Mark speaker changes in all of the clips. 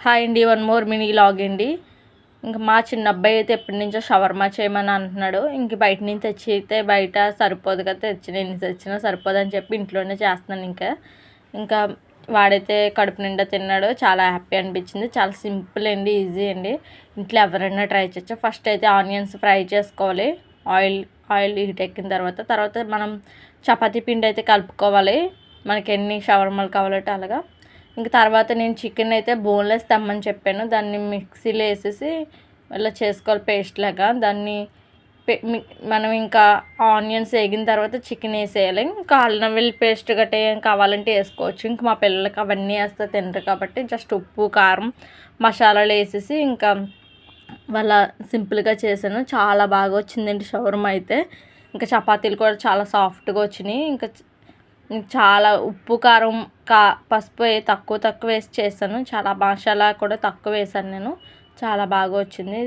Speaker 1: Hi అండి, one more mini log అండి. ఇంకా మా చిన్న అబ్బాయి అయితే ఎప్పటి నుంచో షవర్మా చేయమని అంటున్నాడు. ఇంక బయట నుంచి తెచ్చి అయితే బయట సరిపోదు కదా, ఎన్ని తెచ్చినా సరిపోదని చెప్పి ఇంట్లోనే చేస్తున్నాను. ఇంకా వాడైతే కడుపు నిండా తిన్నాడు. చాలా హ్యాపీ అనిపించింది. చాలా సింపుల్ అండి, ఈజీ అండి. ఇంట్లో ఎవరైనా ట్రై చేయొచ్చు. ఫస్ట్ అయితే ఆనియన్స్ ఫ్రై చేసుకోవాలి. ఆయిల్ హీట్ ఎక్కిన తర్వాత మనం చపాతీ పిండి అయితే కలుపుకోవాలి. మనకి ఎన్ని షవర్మాలు కావాలంటే అలాగా. ఇంక తర్వాత నేను చికెన్ అయితే బోన్లెస్ తెమ్మని చెప్పాను. దాన్ని మిక్సీలో వేసేసి ఇలా చేసుకోవాలి పేస్ట్ లాగా. దాన్ని మనం ఇంకా ఆనియన్స్ వేగిన తర్వాత చికెన్ వేసేయాలి. ఇంకా అల్లం వెల్లుల్లి పేస్ట్ గట్రా ఏం కావాలంటే వేసుకోవచ్చు. ఇంక మా పిల్లలకి అవన్నీ వేస్తే తినరు కాబట్టి జస్ట్ ఉప్పు కారం మసాలాలు వేసేసి ఇంకా వాళ్ళ సింపుల్గా చేశాను. చాలా బాగా వచ్చిందండి షవర్మా అయితే. ఇంకా చపాతీలు కూడా చాలా సాఫ్ట్గా వచ్చినాయి. ఇంకా చాలా ఉప్పు కారం పసుపు తక్కువ వేసి చేశాను. చాలా మసాలా కూడా తక్కువ వేసాను నేను. చాలా బాగా వచ్చింది.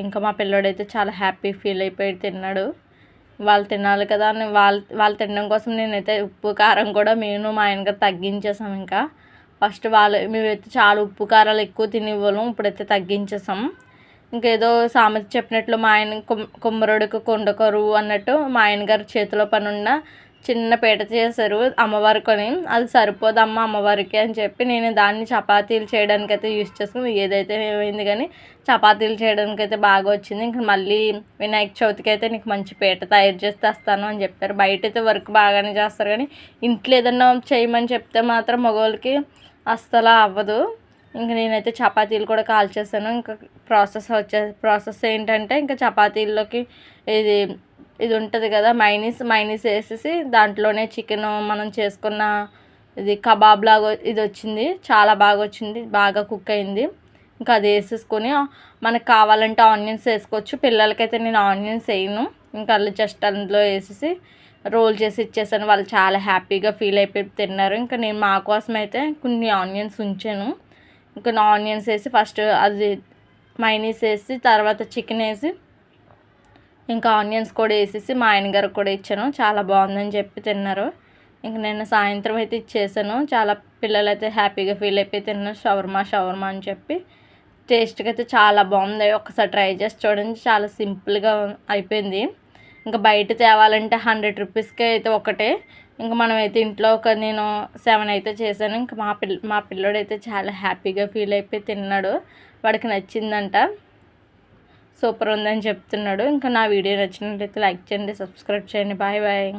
Speaker 1: ఇంకా మా పిల్లోడైతే చాలా హ్యాపీ ఫీల్ అయిపోయి తిన్నాడు. వాళ్ళు తినాలి కదా అని వాళ్ళు తినడం కోసం నేనైతే ఉప్పు కారం కూడా మా ఆయన గారు తగ్గించేసాం. ఇంకా ఫస్ట్ మేమైతే చాలా ఉప్పు కారాలు ఎక్కువ తినివ్వము, ఇప్పుడైతే తగ్గించేసాం. ఇంకేదో సామెత చెప్పినట్లు మా ఆయన కుమ్మరుడికి కొండకరువు అన్నట్టు మా ఆయన గారు చేతిలో పని ఉన్న చిన్న పీట చేశారు అమ్మవారి కొని. అది సరిపోదమ్మా అమ్మవారికి అని చెప్పి నేను దాన్ని చపాతీలు చేయడానికి అయితే యూజ్ చేసుకుని ఏదైతే ఏమైంది కానీ చపాతీలు చేయడానికి అయితే బాగా వచ్చింది. ఇంక మళ్ళీ వినాయక చవితికి అయితే నీకు మంచి పీట తయారు చేసి తెస్తాను అని చెప్పారు. బయట అయితే వర్క్ బాగానే చేస్తారు కానీ ఇంట్లో ఏదన్నా చేయమని చెప్తే మాత్రం మగవాళ్ళకి అస్సలు అవ్వదు. ఇంక నేనైతే చపాతీలు కూడా కాల్చేసాను. ఇంకా ప్రాసెస్ ఏంటంటే ఇంకా చపాతీల్లోకి ఇది ఉంటుంది కదా మైనీస్ వేసేసి దాంట్లోనే చికెన్ మనం చేసుకున్న ఇది కబాబ్ లాగా ఇది వచ్చింది. చాలా బాగా వచ్చింది, బాగా కుక్ అయింది. ఇంకా అది వేసేసుకొని మనకు కావాలంటే ఆనియన్స్ వేసుకోవచ్చు. పిల్లలకైతే నేను ఆనియన్స్ వేయను. ఇంకా జస్ట్ అందులో వేసేసి రోల్ చేసి ఇచ్చేసాను. వాళ్ళు చాలా హ్యాపీగా ఫీల్ అయిపోయి తిన్నారు. ఇంకా నేను మా కోసం అయితే కొన్ని ఆనియన్స్ ఉంచాను. ఇంకా ఆనియన్స్ వేసి ఫస్ట్ అది మైనీస్ వేసి తర్వాత చికెన్ వేసి ఇంకా ఆనియన్స్ కూడా వేసేసి మా ఆయన గారికి కూడా ఇచ్చాను. చాలా బాగుందని చెప్పి తిన్నారు. ఇంక నేను సాయంత్రం అయితే ఇచ్చేసాను. చాలా పిల్లలు అయితే హ్యాపీగా ఫీల్ అయిపోయి తిన్నారు. షవర్మా అని చెప్పి టేస్ట్గా అయితే చాలా బాగుంది. ఒకసారి ట్రై చేసి చూడండి. చాలా సింపుల్గా అయిపోయింది. ఇంకా బయట తేవాలంటే 100 రూపీస్కే అయితే ఒకటే. ఇంకా మనమైతే ఇంట్లో నేను 7 అయితే చేశాను. ఇంకా మా పిల్లోడైతే చాలా హ్యాపీగా ఫీల్ అయిపోయి తిన్నాడు. వాడికి నచ్చిందంట, సూపర్ ఉందని చెప్తున్నాడు. ఇంకా నా వీడియో నచ్చినట్లయితే లైక్ చేయండి, సబ్స్క్రైబ్ చేయండి. బాయ్.